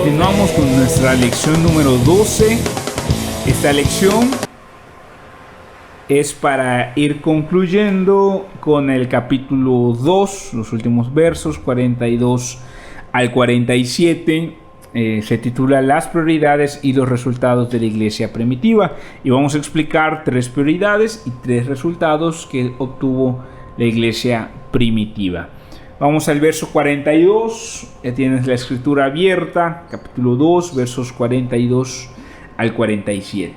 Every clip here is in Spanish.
Continuamos con nuestra lección número 12. Esta lección es para ir concluyendo con el capítulo 2, los últimos versos 42 al 47. Se titula Las prioridades y los resultados de la iglesia primitiva, y vamos a explicar 3 prioridades y 3 resultados que obtuvo la iglesia primitiva. Vamos al verso 42, ya tienes la escritura abierta, capítulo 2, versos 42 al 47.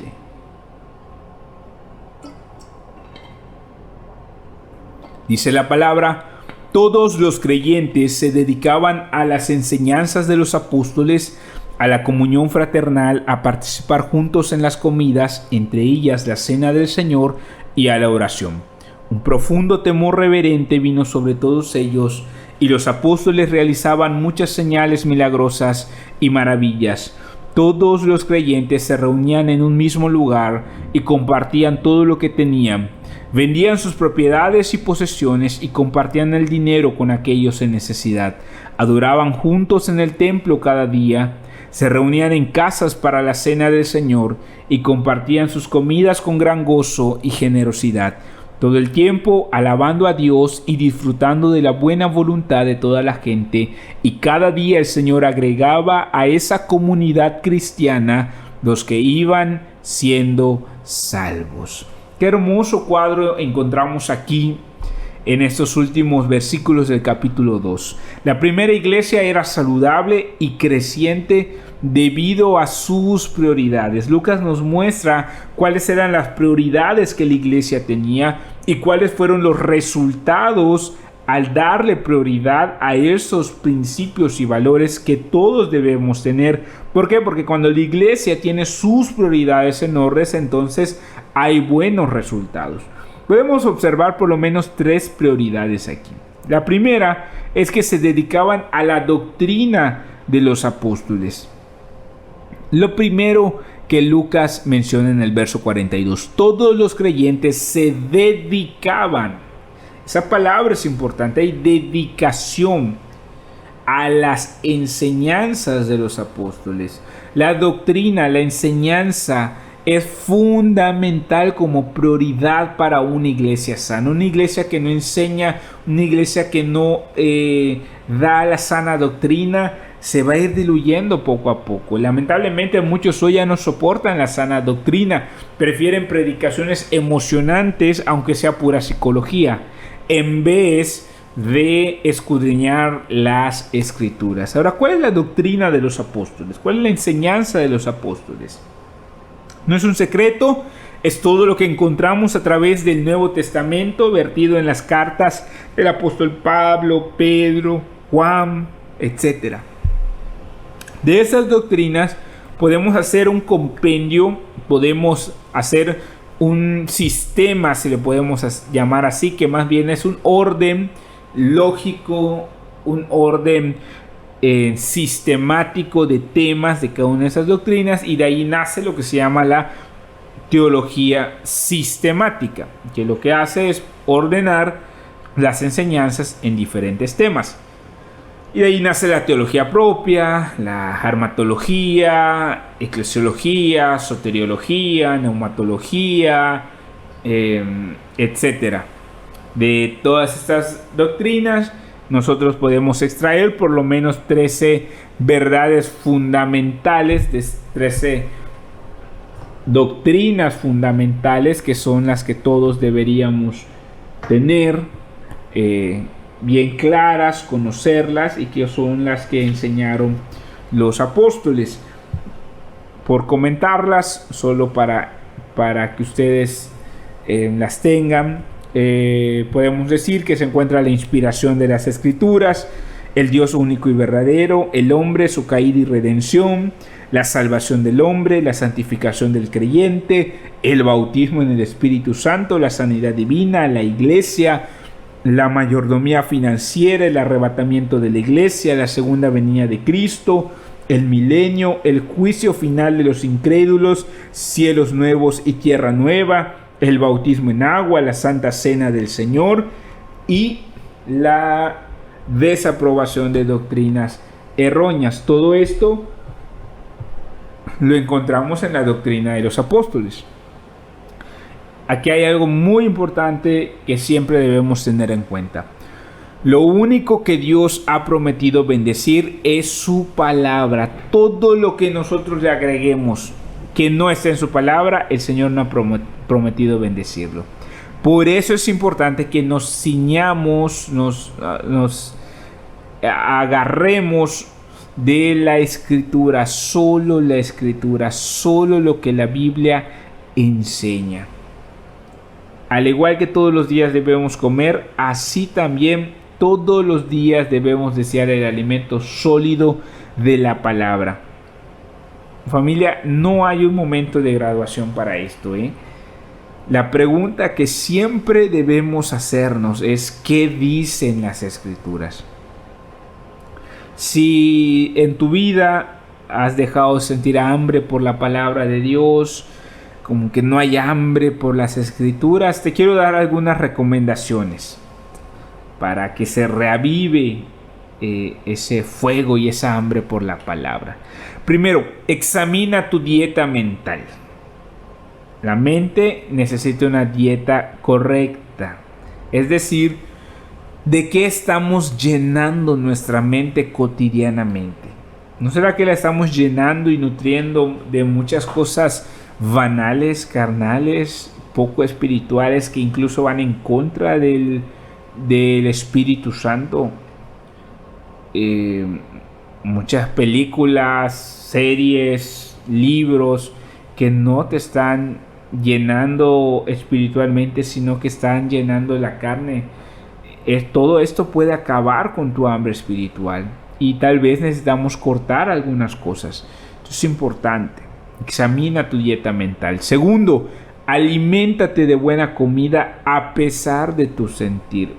Dice la palabra: todos los creyentes se dedicaban a las enseñanzas de los apóstoles, a la comunión fraternal, a participar juntos en las comidas, entre ellas la cena del Señor, y a la oración. Un profundo temor reverente vino sobre todos ellos, y los apóstoles realizaban muchas señales milagrosas y maravillas. Todos los creyentes se reunían en un mismo lugar y compartían todo lo que tenían. Vendían sus propiedades y posesiones y compartían el dinero con aquellos en necesidad. Adoraban juntos en el templo cada día. Se reunían en casas para la cena del Señor y compartían sus comidas con gran gozo y generosidad, todo el tiempo alabando a Dios y disfrutando de la buena voluntad de toda la gente. Y cada día el Señor agregaba a esa comunidad cristiana los que iban siendo salvos. Qué hermoso cuadro encontramos aquí en estos últimos versículos del capítulo 2. La primera iglesia era saludable y creciente debido a sus prioridades. Lucas nos muestra cuáles eran las prioridades que la iglesia tenía y cuáles fueron los resultados al darle prioridad a esos principios y valores que todos debemos tener. ¿Por qué? Porque cuando la iglesia tiene sus prioridades en orden, entonces hay buenos resultados. Podemos observar por lo menos 3 prioridades aquí. La primera es que se dedicaban a la doctrina de los apóstoles. Lo primero que Lucas menciona en el verso 42, todos los creyentes se dedicaban. Esa palabra es importante, hay dedicación a las enseñanzas de los apóstoles. La doctrina, la enseñanza es fundamental como prioridad para una iglesia sana. Una iglesia que no enseña, una iglesia que no da la sana doctrina, se va a ir diluyendo poco a poco. Lamentablemente muchos hoy ya no soportan la sana doctrina, prefieren predicaciones emocionantes, aunque sea pura psicología, en vez de escudriñar las escrituras. Ahora, ¿cuál es la doctrina de los apóstoles? ¿Cuál es la enseñanza de los apóstoles? No es un secreto, es todo lo que encontramos a través del Nuevo Testamento, vertido en las cartas del apóstol Pablo, Pedro, Juan, etc. De esas doctrinas podemos hacer un compendio, podemos hacer un sistema, si le podemos llamar así, que más bien es un orden lógico, un orden sistemático de temas de cada una de esas doctrinas, y de ahí nace lo que se llama la teología sistemática, que lo que hace es ordenar las enseñanzas en diferentes temas. Y de ahí nace la teología propia, la armatología, eclesiología, soteriología, neumatología, etc. De todas estas doctrinas nosotros podemos extraer por lo menos 13 verdades fundamentales, 13 doctrinas fundamentales que son las que todos deberíamos tener bien claras, conocerlas, y que son las que enseñaron los apóstoles. Por comentarlas, solo para que ustedes las tengan, podemos decir que se encuentra la inspiración de las escrituras, el Dios único y verdadero, el hombre, su caída y redención, la salvación del hombre, la santificación del creyente, el bautismo en el Espíritu Santo, la sanidad divina, la iglesia, la mayordomía financiera, el arrebatamiento de la iglesia, la segunda venida de Cristo, el milenio, el juicio final de los incrédulos, cielos nuevos y tierra nueva, el bautismo en agua, la santa cena del Señor y la desaprobación de doctrinas erróneas. Todo esto lo encontramos en la doctrina de los apóstoles. Aquí hay algo muy importante que siempre debemos tener en cuenta. Lo único que Dios ha prometido bendecir es su palabra. Todo lo que nosotros le agreguemos que no esté en su palabra, el Señor no ha prometido bendecirlo. Por eso es importante que nos ciñamos, nos agarremos de la Escritura, solo lo que la Biblia enseña. Al igual que todos los días debemos comer, así también todos los días debemos desear el alimento sólido de la palabra. Familia, no hay un momento de graduación para esto, La pregunta que siempre debemos hacernos es: ¿qué dicen las Escrituras? Si en tu vida has dejado de sentir hambre por la palabra de Dios, como que no hay hambre por las Escrituras, te quiero dar algunas recomendaciones para que se reavive ese fuego y esa hambre por la palabra. Primero, examina tu dieta mental. La mente necesita una dieta correcta, es decir, ¿de qué estamos llenando nuestra mente cotidianamente? ¿No será que la estamos llenando y nutriendo de muchas cosas banales, carnales, poco espirituales, que incluso van en contra del Espíritu Santo? Muchas películas, series, libros que no te están llenando espiritualmente, sino que están llenando la carne. Todo esto puede acabar con tu hambre espiritual y tal vez necesitamos cortar algunas cosas. Esto es importante. Examina tu dieta mental. Segundo, aliméntate de buena comida a pesar de tu sentir.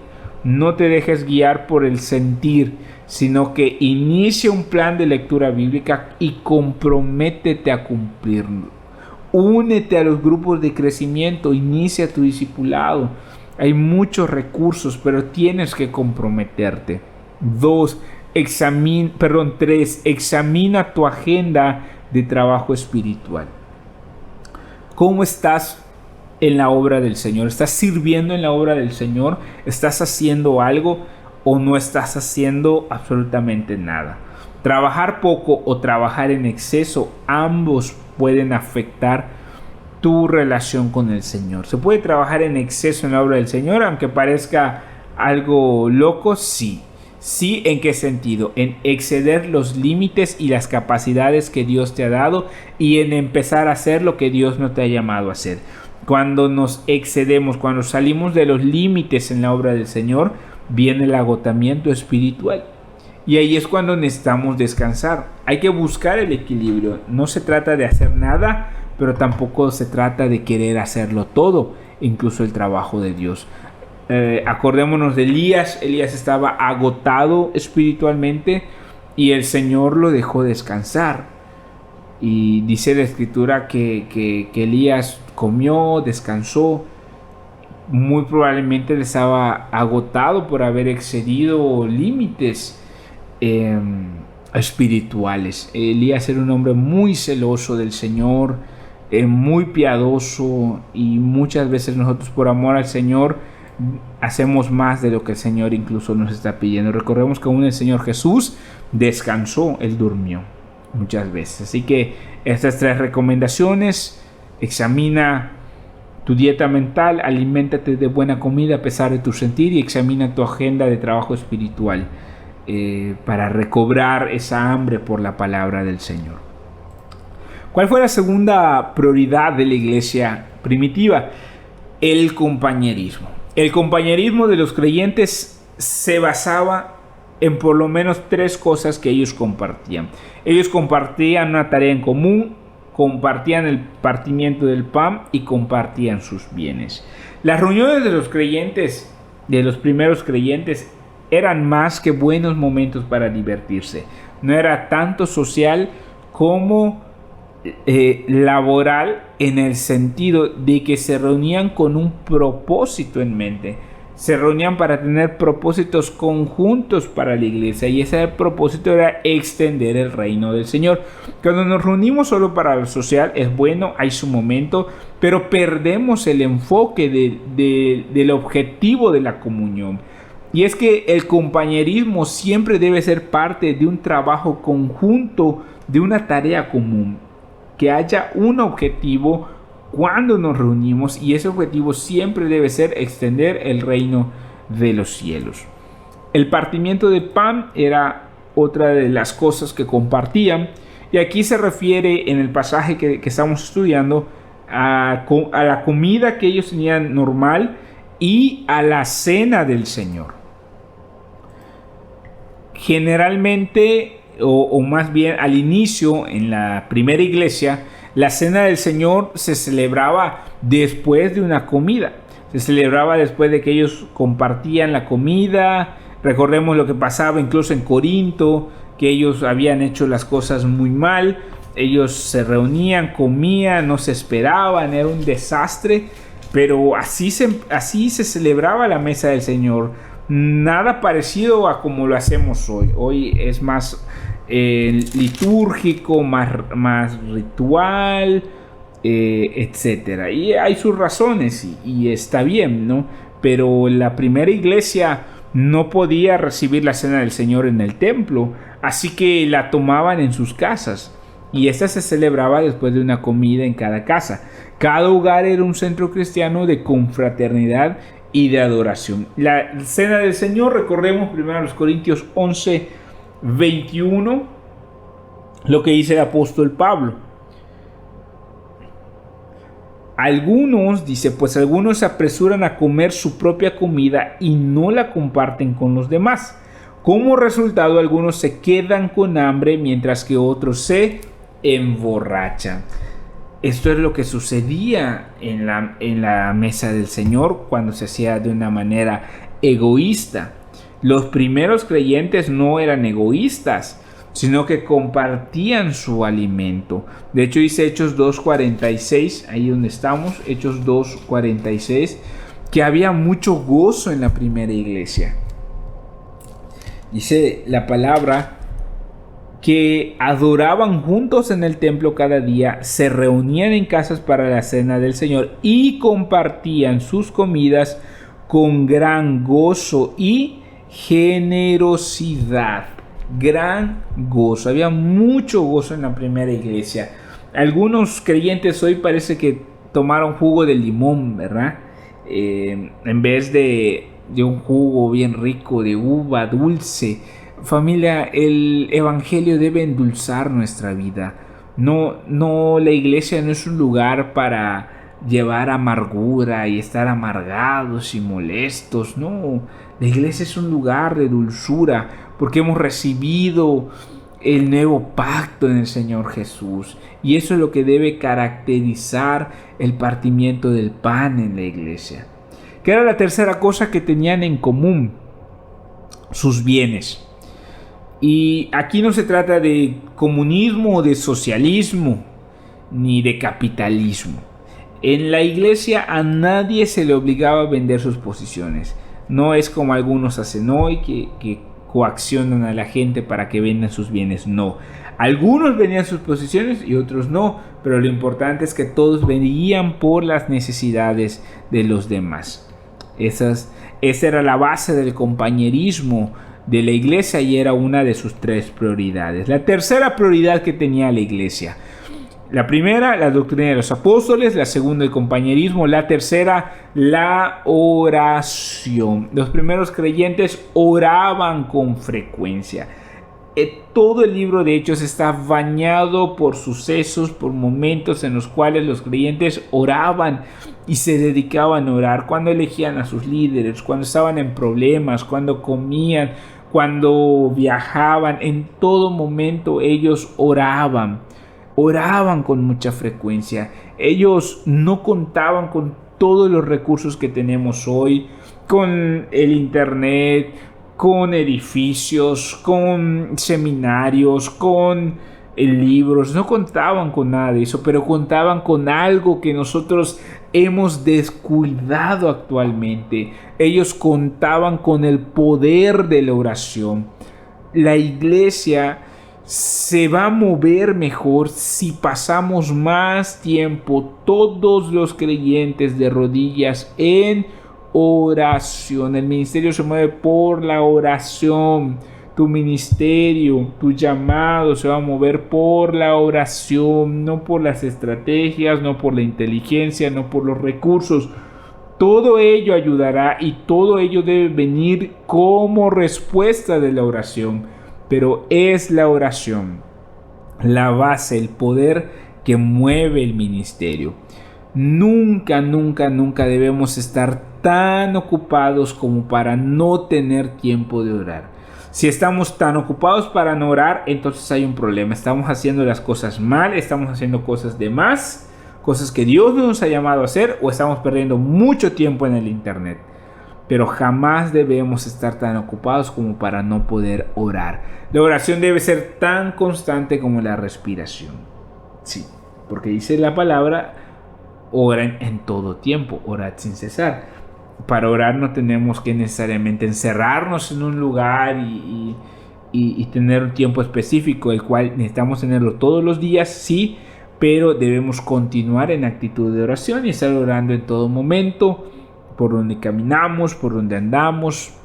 No te dejes guiar por el sentir, sino que inicia un plan de lectura bíblica y comprométete a cumplirlo. Únete a los grupos de crecimiento, inicia tu discipulado. Hay muchos recursos, pero tienes que comprometerte. 3. Examina tu agenda de trabajo espiritual. ¿Cómo estás en la obra del Señor? ¿Estás sirviendo en la obra del Señor? ¿Estás haciendo algo o no estás haciendo absolutamente nada? Trabajar poco o trabajar en exceso, ambos pueden afectar tu relación con el Señor. ¿Se puede trabajar en exceso en la obra del Señor, aunque parezca algo loco? Sí. Sí, ¿en qué sentido? En exceder los límites y las capacidades que Dios te ha dado y en empezar a hacer lo que Dios no te ha llamado a hacer. Cuando nos excedemos, cuando salimos de los límites en la obra del Señor, viene el agotamiento espiritual. Y ahí es cuando necesitamos descansar. Hay que buscar el equilibrio. No se trata de hacer nada, pero tampoco se trata de querer hacerlo todo, incluso el trabajo de Dios. Acordémonos de Elías. Elías estaba agotado espiritualmente y el Señor lo dejó descansar. Y dice la Escritura que Elías comió, descansó. Muy probablemente él estaba agotado por haber excedido límites espirituales. Elías era un hombre muy celoso del Señor, muy piadoso, y muchas veces nosotros, por amor al Señor, hacemos más de lo que el Señor incluso nos está pidiendo. Recordemos que aún el Señor Jesús descansó, Él durmió muchas veces. Así que estas 3 recomendaciones: examina tu dieta mental, aliméntate de buena comida a pesar de tu sentir, y examina tu agenda de trabajo espiritual para recobrar esa hambre por la palabra del Señor. ¿Cuál fue la segunda prioridad de la iglesia primitiva? El compañerismo. El compañerismo de los creyentes se basaba en por lo menos 3 cosas que ellos compartían. Ellos compartían una tarea en común, compartían el partimiento del pan y compartían sus bienes. Las reuniones de los creyentes, de los primeros creyentes, eran más que buenos momentos para divertirse. No era tanto social como laboral, en el sentido de que se reunían con un propósito en mente. se reunían para tener propósitos conjuntos para la iglesia, y ese propósito era extender el reino del Señor. Cuando nos reunimos solo para lo social es bueno, hay su momento, pero perdemos el enfoque del objetivo de la comunión. Y es que el compañerismo siempre debe ser parte de un trabajo conjunto, de una tarea común, que haya un objetivo cuando nos reunimos, y ese objetivo siempre debe ser extender el reino de los cielos. El partimiento de pan era otra de las cosas que compartían, y aquí se refiere en el pasaje que estamos estudiando a la comida que ellos tenían normal y a la cena del Señor. Generalmente, o más bien al inicio, en la primera iglesia, la cena del Señor se celebraba después de una comida. Se celebraba después de que ellos compartían la comida. Recordemos lo que pasaba incluso en Corinto, que ellos habían hecho las cosas muy mal. Ellos se reunían, comían, no se esperaban, era un desastre. Pero así se celebraba la mesa del Señor. Nada parecido a como lo hacemos hoy. Hoy es más litúrgico, más ritual, etcétera. Y hay sus razones y está bien, ¿no? Pero la primera iglesia no podía recibir la cena del Señor en el templo, así que la tomaban en sus casas. Y esta se celebraba después de una comida en cada casa. Cada hogar era un centro cristiano de confraternidad y de adoración. La cena del Señor, recordemos 1 Corintios 11:21, lo que dice el apóstol Pablo. Algunos, dice, pues algunos se apresuran a comer su propia comida y no la comparten con los demás. Como resultado, algunos se quedan con hambre mientras que otros se emborrachan. Esto es lo que sucedía en la mesa del Señor cuando se hacía de una manera egoísta. Los primeros creyentes no eran egoístas, sino que compartían su alimento. De hecho, dice Hechos 2:46, ahí donde estamos, Hechos 2:46, que había mucho gozo en la primera iglesia. Dice la palabra que adoraban juntos en el templo cada día, se reunían en casas para la cena del Señor y compartían sus comidas con gran gozo y generosidad. Gran gozo, había mucho gozo en la primera iglesia. Algunos creyentes hoy parece que tomaron jugo de limón, ¿verdad? En vez de un jugo bien rico de uva dulce. Familia, el evangelio debe endulzar nuestra vida. No, la iglesia no es un lugar para llevar amargura y estar amargados y molestos. No, la iglesia es un lugar de dulzura porque hemos recibido el nuevo pacto en el Señor Jesús. Y eso es lo que debe caracterizar el partimiento del pan en la iglesia. ¿Qué era la tercera cosa que tenían en común? Sus bienes. Y aquí no se trata de comunismo o de socialismo, ni de capitalismo. En la iglesia a nadie se le obligaba a vender sus posiciones. No es como algunos hacen hoy que coaccionan a la gente para que vendan sus bienes. No. Algunos vendían sus posiciones y otros no. Pero lo importante es que todos venían por las necesidades de los demás. Esa era la base del compañerismo de la iglesia y era una de sus tres prioridades. La tercera prioridad que tenía la iglesia: la primera, la doctrina de los apóstoles; la segunda, el compañerismo; la tercera, la oración. Los primeros creyentes oraban con frecuencia. Todo el libro de Hechos está bañado por sucesos, por momentos en los cuales los creyentes oraban y se dedicaban a orar. Cuando elegían a sus líderes, cuando estaban en problemas, cuando comían, cuando viajaban, en todo momento ellos oraban con mucha frecuencia. Ellos no contaban con todos los recursos que tenemos hoy, con el internet, con edificios, con seminarios, con libros, no contaban con nada de eso, pero contaban con algo que nosotros hemos descuidado actualmente. Ellos contaban con el poder de la oración. La iglesia se va a mover mejor si pasamos más tiempo todos los creyentes de rodillas en oración. El ministerio se mueve por la oración. Tu ministerio, tu llamado se va a mover por la oración, no por las estrategias, no por la inteligencia, no por los recursos. Todo ello ayudará y todo ello debe venir como respuesta de la oración. Pero es la oración la base, el poder que mueve el ministerio. Nunca, nunca, nunca debemos estar tan ocupados como para no tener tiempo de orar. Si estamos tan ocupados para no orar, entonces hay un problema. Estamos haciendo las cosas mal, estamos haciendo cosas de más, cosas que Dios no nos ha llamado a hacer, o estamos perdiendo mucho tiempo en el internet. Pero jamás debemos estar tan ocupados como para no poder orar. La oración debe ser tan constante como la respiración. Sí, porque dice la palabra, oren en todo tiempo, orad sin cesar. Para orar no tenemos que necesariamente encerrarnos en un lugar y tener un tiempo específico, el cual necesitamos tenerlo todos los días, sí, pero debemos continuar en actitud de oración y estar orando en todo momento, por donde caminamos, por donde andamos,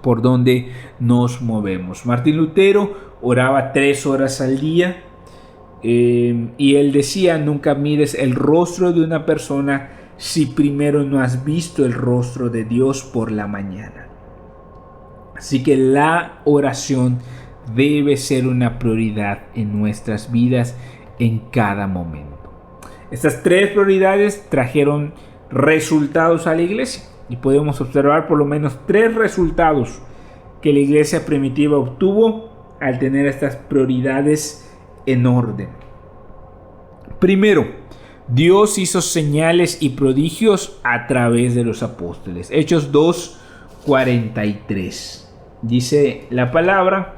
por donde nos movemos. Martín Lutero oraba 3 horas al día y él decía: nunca mires el rostro de una persona si primero no has visto el rostro de Dios por la mañana. Así que la oración debe ser una prioridad en nuestras vidas en cada momento. Estas 3 prioridades trajeron resultados a la iglesia y podemos observar por lo menos 3 resultados que la iglesia primitiva obtuvo al tener estas prioridades en orden. Primero, Dios hizo señales y prodigios a través de los apóstoles. Hechos 2:43. Dice la palabra: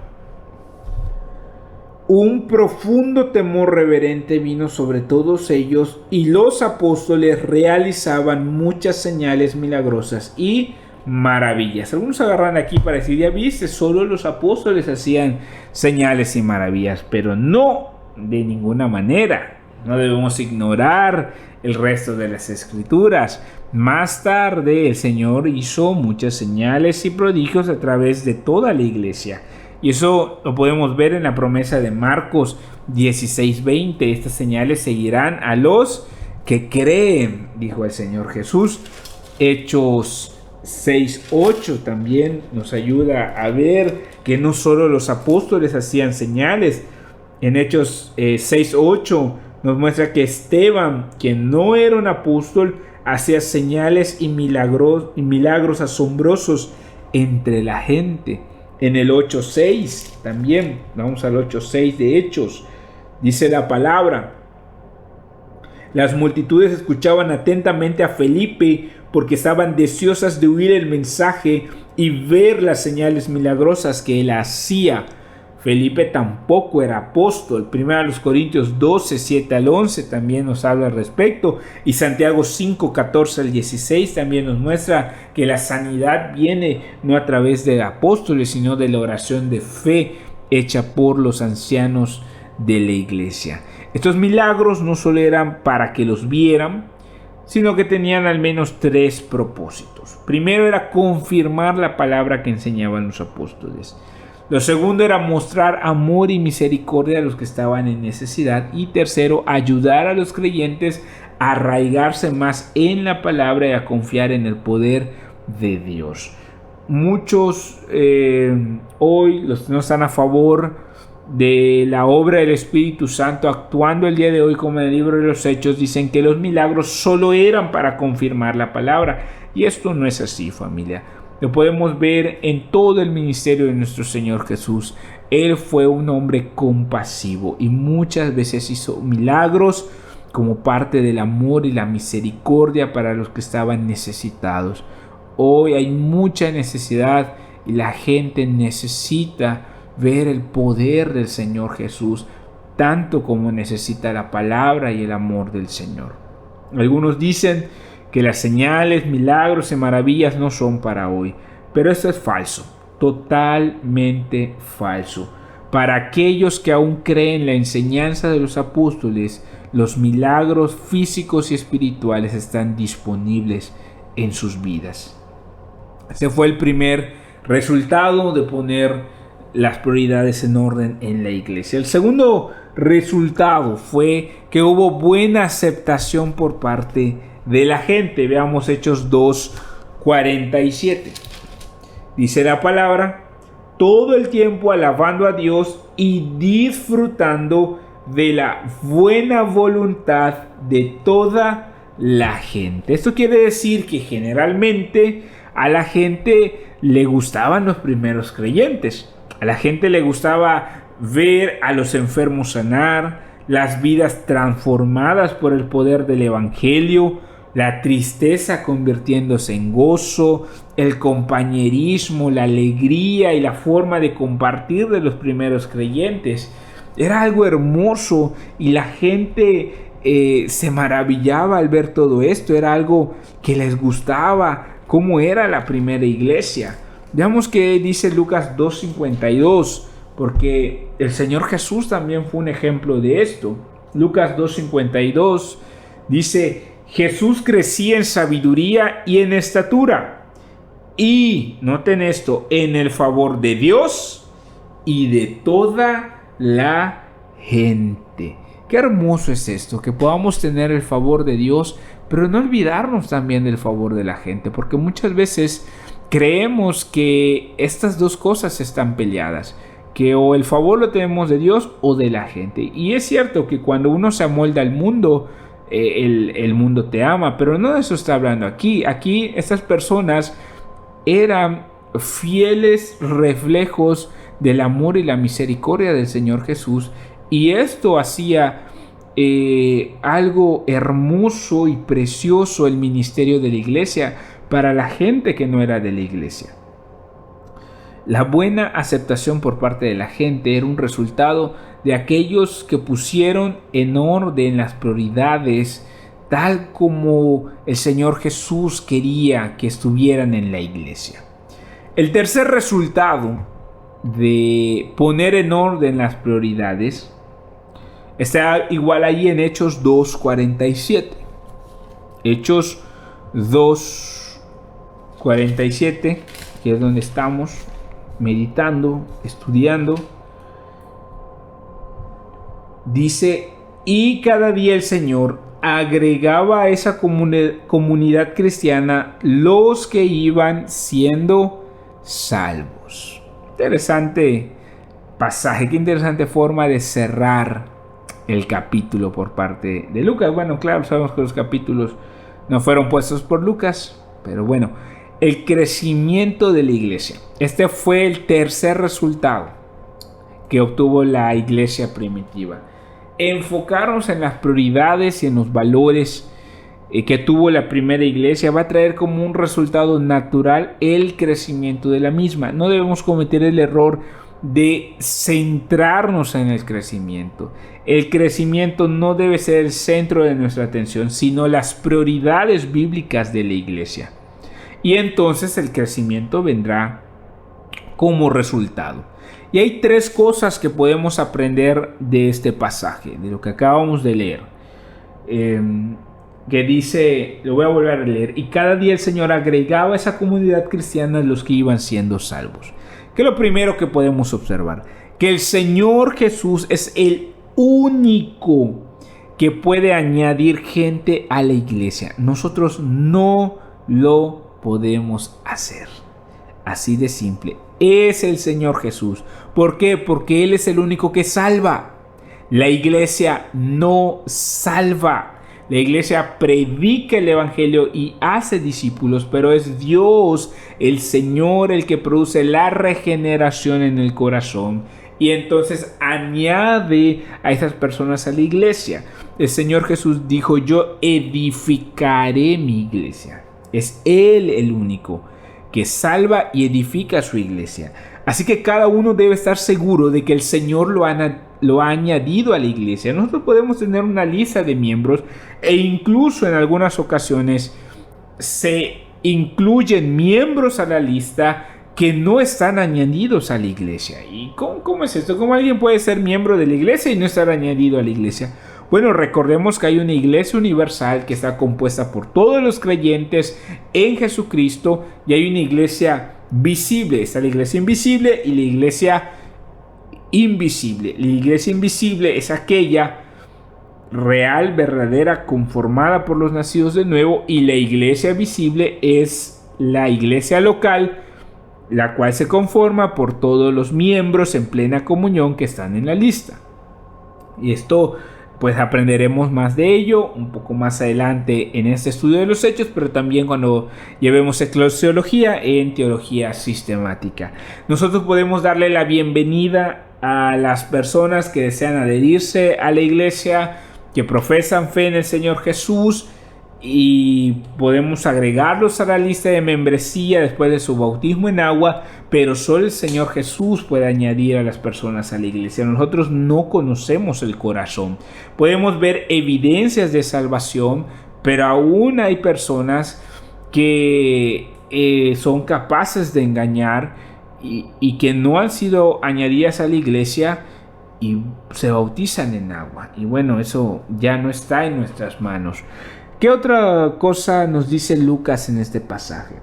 un profundo temor reverente vino sobre todos ellos, y los apóstoles realizaban muchas señales milagrosas y maravillas. Algunos agarran aquí para decir: ya viste, solo los apóstoles hacían señales y maravillas, pero no de ninguna manera. No debemos ignorar el resto de las escrituras. Más tarde el Señor hizo muchas señales y prodigios a través de toda la iglesia. Y eso lo podemos ver en la promesa de Marcos 16:20. Estas señales seguirán a los que creen, dijo el Señor Jesús. Hechos 6:8 también nos ayuda a ver que no solo los apóstoles hacían señales. En Hechos 6:8 nos muestra que Esteban, quien no era un apóstol, hacía señales y milagros asombrosos entre la gente. En el 8:6 también, vamos al 8:6 de Hechos, dice la palabra: las multitudes escuchaban atentamente a Felipe porque estaban deseosas de oír el mensaje y ver las señales milagrosas que él hacía. Felipe tampoco era apóstol. 1 Corintios 12:7-11 también nos habla al respecto. Y Santiago 5:14-16 también nos muestra que la sanidad viene no a través de apóstoles, sino de la oración de fe hecha por los ancianos de la iglesia. Estos milagros no solo eran para que los vieran, sino que tenían al menos 3 propósitos. Primero era confirmar la palabra que enseñaban los apóstoles. Lo segundo era mostrar amor y misericordia a los que estaban en necesidad. Y tercero, ayudar a los creyentes a arraigarse más en la palabra y a confiar en el poder de Dios. Muchos hoy los que no están a favor de la obra del Espíritu Santo actuando el día de hoy, como en el libro de los Hechos, dicen que los milagros solo eran para confirmar la palabra. Y esto no es así, familia. Lo podemos ver en todo el ministerio de nuestro Señor Jesús. Él fue un hombre compasivo y muchas veces hizo milagros como parte del amor y la misericordia para los que estaban necesitados. Hoy hay mucha necesidad y la gente necesita ver el poder del Señor Jesús. tanto como necesita la palabra y el amor del Señor. Algunos dicen que las señales, milagros y maravillas no son para hoy, pero esto es falso, totalmente falso. Para aquellos que aún creen la enseñanza de los apóstoles, los milagros físicos y espirituales están disponibles en sus vidas. Ese fue el primer resultado de poner las prioridades en orden en la iglesia. El segundo resultado fue que hubo buena aceptación por parte de la gente. Veamos Hechos 2:47. Dice la palabra: todo el tiempo alabando a Dios y disfrutando de la buena voluntad de toda la gente. Esto quiere decir que generalmente a la gente le gustaban los primeros creyentes. A la gente le gustaba ver a los enfermos sanar, las vidas transformadas por el poder del evangelio, la tristeza convirtiéndose en gozo, el compañerismo, la alegría y la forma de compartir de los primeros creyentes. Era algo hermoso y la gente se maravillaba al ver todo esto. Era algo que les gustaba, cómo era la primera iglesia. Veamos que dice Lucas 2:52, porque el Señor Jesús también fue un ejemplo de esto. Lucas 2:52 dice: Jesús crecía en sabiduría y en estatura, y, noten esto, en el favor de Dios y de toda la gente. Qué hermoso es esto, que podamos tener el favor de Dios, pero no olvidarnos también del favor de la gente, porque muchas veces creemos que estas dos cosas están peleadas, que o el favor lo tenemos de Dios o de la gente. Y es cierto que cuando uno se amolda al mundo, el mundo te ama, pero no de eso está hablando aquí. Aquí estas personas eran fieles reflejos del amor y la misericordia del Señor Jesús, y esto hacía algo hermoso y precioso el ministerio de la iglesia para la gente que no era de la iglesia. La buena aceptación por parte de la gente era un resultado de aquellos que pusieron en orden las prioridades tal como el Señor Jesús quería que estuvieran en la iglesia. El tercer resultado de poner en orden las prioridades está igual ahí en Hechos 2:47. Hechos 2:47, que es donde estamos meditando, estudiando. Dice: y cada día el Señor agregaba a esa comunidad cristiana los que iban siendo salvos. Interesante pasaje, qué interesante forma de cerrar el capítulo por parte de Lucas. Bueno, claro, sabemos que los capítulos no fueron puestos por Lucas, pero bueno, el crecimiento de la iglesia. Este fue el tercer resultado que obtuvo la iglesia primitiva. Enfocarnos en las prioridades y en los valores que tuvo la primera iglesia va a traer como un resultado natural el crecimiento de la misma. No debemos cometer el error de centrarnos en el crecimiento. El crecimiento no debe ser el centro de nuestra atención, sino las prioridades bíblicas de la iglesia. Y entonces el crecimiento vendrá como resultado. Y hay tres cosas que podemos aprender de este pasaje, de lo que acabamos de leer. Que dice, lo voy a volver a leer: y cada día el Señor agregaba a esa comunidad cristiana los que iban siendo salvos. ¿Qué es lo primero que podemos observar? Que el Señor Jesús es el único que puede añadir gente a la iglesia. Nosotros no lo podemos hacer. Así de simple. Es el Señor Jesús. ¿Por qué? Porque Él es el único que salva. La iglesia no salva. La iglesia predica el evangelio y hace discípulos, pero es Dios, el Señor, el que produce la regeneración en el corazón. Y entonces añade a esas personas a la iglesia. El Señor Jesús dijo: yo edificaré mi iglesia. Es Él el único que salva y edifica su iglesia. Así que cada uno debe estar seguro de que el Señor lo lo ha añadido a la iglesia. Nosotros podemos tener una lista de miembros e incluso en algunas ocasiones se incluyen miembros a la lista que no están añadidos a la iglesia. ¿Y cómo es esto? ¿Cómo alguien puede ser miembro de la iglesia y no estar añadido a la iglesia? Bueno, recordemos que hay una iglesia universal que está compuesta por todos los creyentes en Jesucristo, y hay una iglesia visible. Está la iglesia invisible y la iglesia invisible. La iglesia invisible es aquella real, verdadera, conformada por los nacidos de nuevo, y la iglesia visible es la iglesia local, la cual se conforma por todos los miembros en plena comunión que están en la lista. Y esto, pues aprenderemos más de ello un poco más adelante en este estudio de los hechos, pero también cuando llevemos eclesiología en teología sistemática. Nosotros podemos darle la bienvenida a las personas que desean adherirse a la iglesia, que profesan fe en el Señor Jesús, y podemos agregarlos a la lista de membresía después de su bautismo en agua, pero solo el Señor Jesús puede añadir a las personas a la iglesia. Nosotros no conocemos el corazón. Podemos ver evidencias de salvación, pero aún hay personas que son capaces de engañar y que no han sido añadidas a la iglesia y se bautizan en agua. Y bueno, eso ya no está en nuestras manos. ¿Qué otra cosa nos dice Lucas en este pasaje?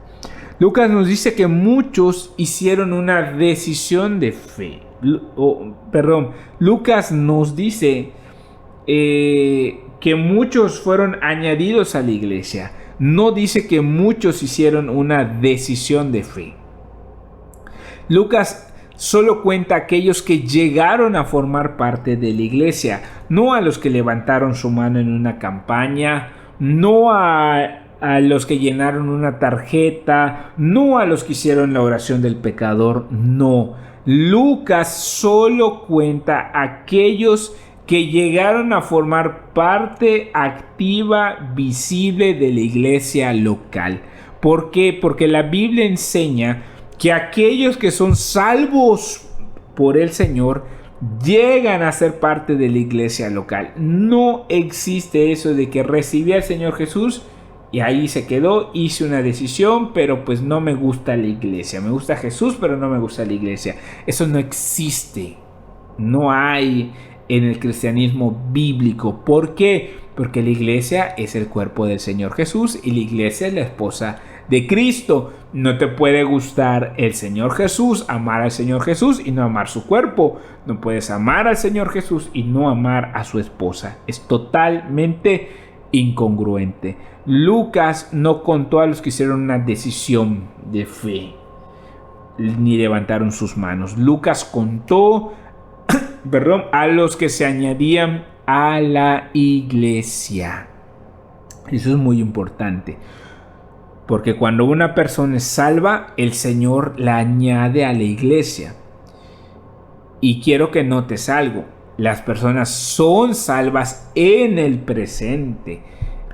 Lucas nos dice que muchos hicieron una decisión de fe. Lucas nos dice que muchos fueron añadidos a la iglesia. No dice que muchos hicieron una decisión de fe. Lucas solo cuenta a aquellos que llegaron a formar parte de la iglesia, no a los que levantaron su mano en una campaña, no a los que llenaron una tarjeta, no a los que hicieron la oración del pecador, no. Lucas solo cuenta a aquellos que llegaron a formar parte activa, visible de la iglesia local. ¿Por qué? Porque la Biblia enseña que aquellos que son salvos por el Señor llegan a ser parte de la iglesia local. No existe eso de que recibí al Señor Jesús y ahí se quedó, hice una decisión, pero pues no me gusta la iglesia. Me gusta Jesús, pero no me gusta la iglesia. Eso no existe. No hay en el cristianismo bíblico. ¿Por qué? Porque la iglesia es el cuerpo del Señor Jesús y la iglesia es la esposa de Cristo. No te puede gustar el Señor Jesús, amar al Señor Jesús y no amar su cuerpo. No puedes amar al Señor Jesús y no amar a su esposa. Es totalmente incongruente. Lucas no contó a los que hicieron una decisión de fe ni levantaron sus manos. Lucas contó a los que se añadían a la iglesia. Eso es muy importante, porque cuando una persona es salva, el Señor la añade a la iglesia. Y quiero que notes algo: las personas son salvas en el presente.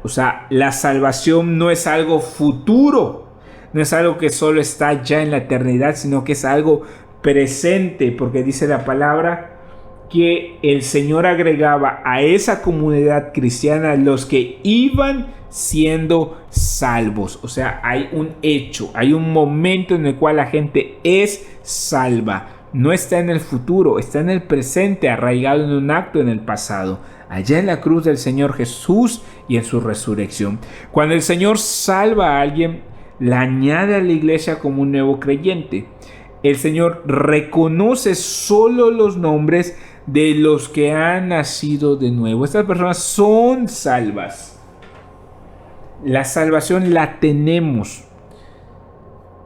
O sea, la salvación no es algo futuro, no es algo que solo está ya en la eternidad, sino que es algo presente, porque dice la palabra que el Señor agregaba a esa comunidad cristiana los que iban siendo salvos. O sea, hay un hecho, hay un momento en el cual la gente es salva. No está en el futuro, está en el presente, arraigado en un acto en el pasado, allá en la cruz del Señor Jesús y en su resurrección. Cuando el Señor salva a alguien, la añade a la iglesia como un nuevo creyente. El Señor reconoce solo los nombres de los que han nacido de nuevo. Estas personas son salvas. La salvación la tenemos.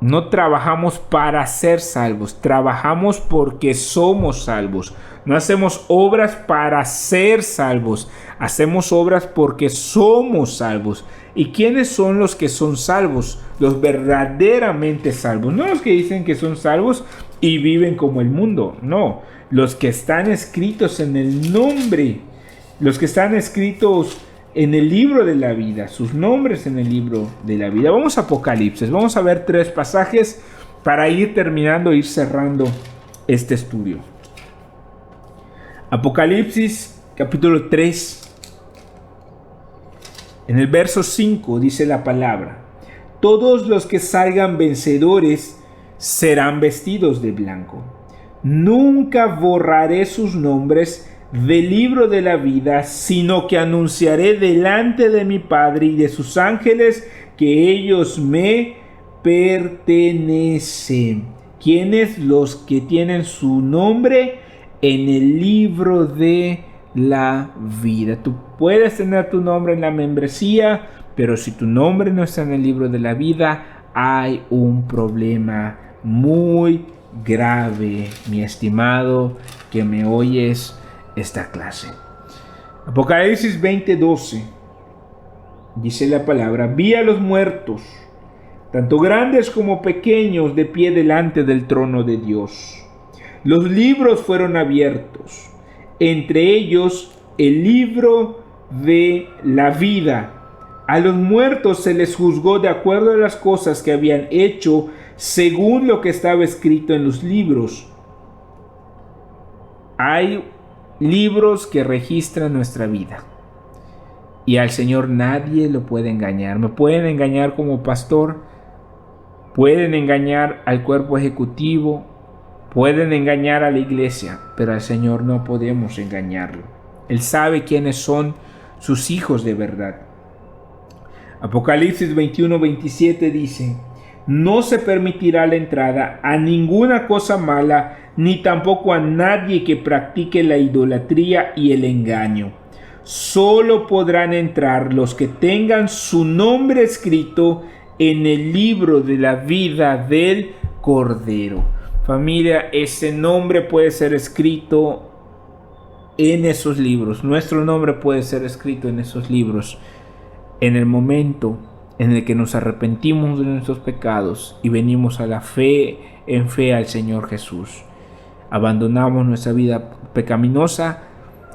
No trabajamos para ser salvos, trabajamos porque somos salvos. No hacemos obras para ser salvos, hacemos obras porque somos salvos. ¿Y quiénes son los que son salvos? Los verdaderamente salvos. No los que dicen que son salvos y viven como el mundo, no. Los que están escritos en el nombre, los que están escritos en el libro de la vida, sus nombres en el libro de la vida. Vamos a Apocalipsis, vamos a ver 3 pasajes para ir terminando, ir cerrando este estudio. Apocalipsis capítulo 3. En el verso 5 dice la palabra: todos los que salgan vencedores serán vestidos de blanco. Nunca borraré sus nombres del libro de la vida, sino que anunciaré delante de mi Padre y de sus ángeles que ellos me pertenecen. ¿Quiénes? Los que tienen su nombre en el libro de la vida. Tú puedes tener tu nombre en la membresía, pero si tu nombre no está en el libro de la vida, hay un problema muy grave, mi estimado, que me oyes esta clase. Apocalipsis 20:12 dice la palabra: vi a los muertos, tanto grandes como pequeños, de pie delante del trono de Dios. Los libros fueron abiertos, entre ellos el libro de la vida. A los muertos se les juzgó de acuerdo a las cosas que habían hecho, según lo que estaba escrito en los libros. Hay libros que registran nuestra vida, y al Señor nadie lo puede engañar. Me pueden engañar como pastor, pueden engañar al cuerpo ejecutivo, pueden engañar a la iglesia, pero al Señor no podemos engañarlo. Él sabe quiénes son sus hijos de verdad. Apocalipsis 21:27 dice: no se permitirá la entrada a ninguna cosa mala, ni tampoco a nadie que practique la idolatría y el engaño. Solo podrán entrar los que tengan su nombre escrito en el libro de la vida del Cordero. Familia, ese nombre puede ser escrito en esos libros. Nuestro nombre puede ser escrito en esos libros en el momento en el que nos arrepentimos de nuestros pecados y venimos a la fe, en fe al Señor Jesús. Abandonamos nuestra vida pecaminosa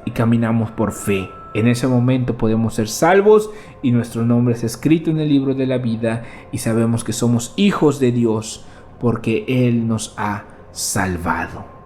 y caminamos por fe. En ese momento podemos ser salvos y nuestro nombre es escrito en el libro de la vida y sabemos que somos hijos de Dios porque Él nos ha salvado.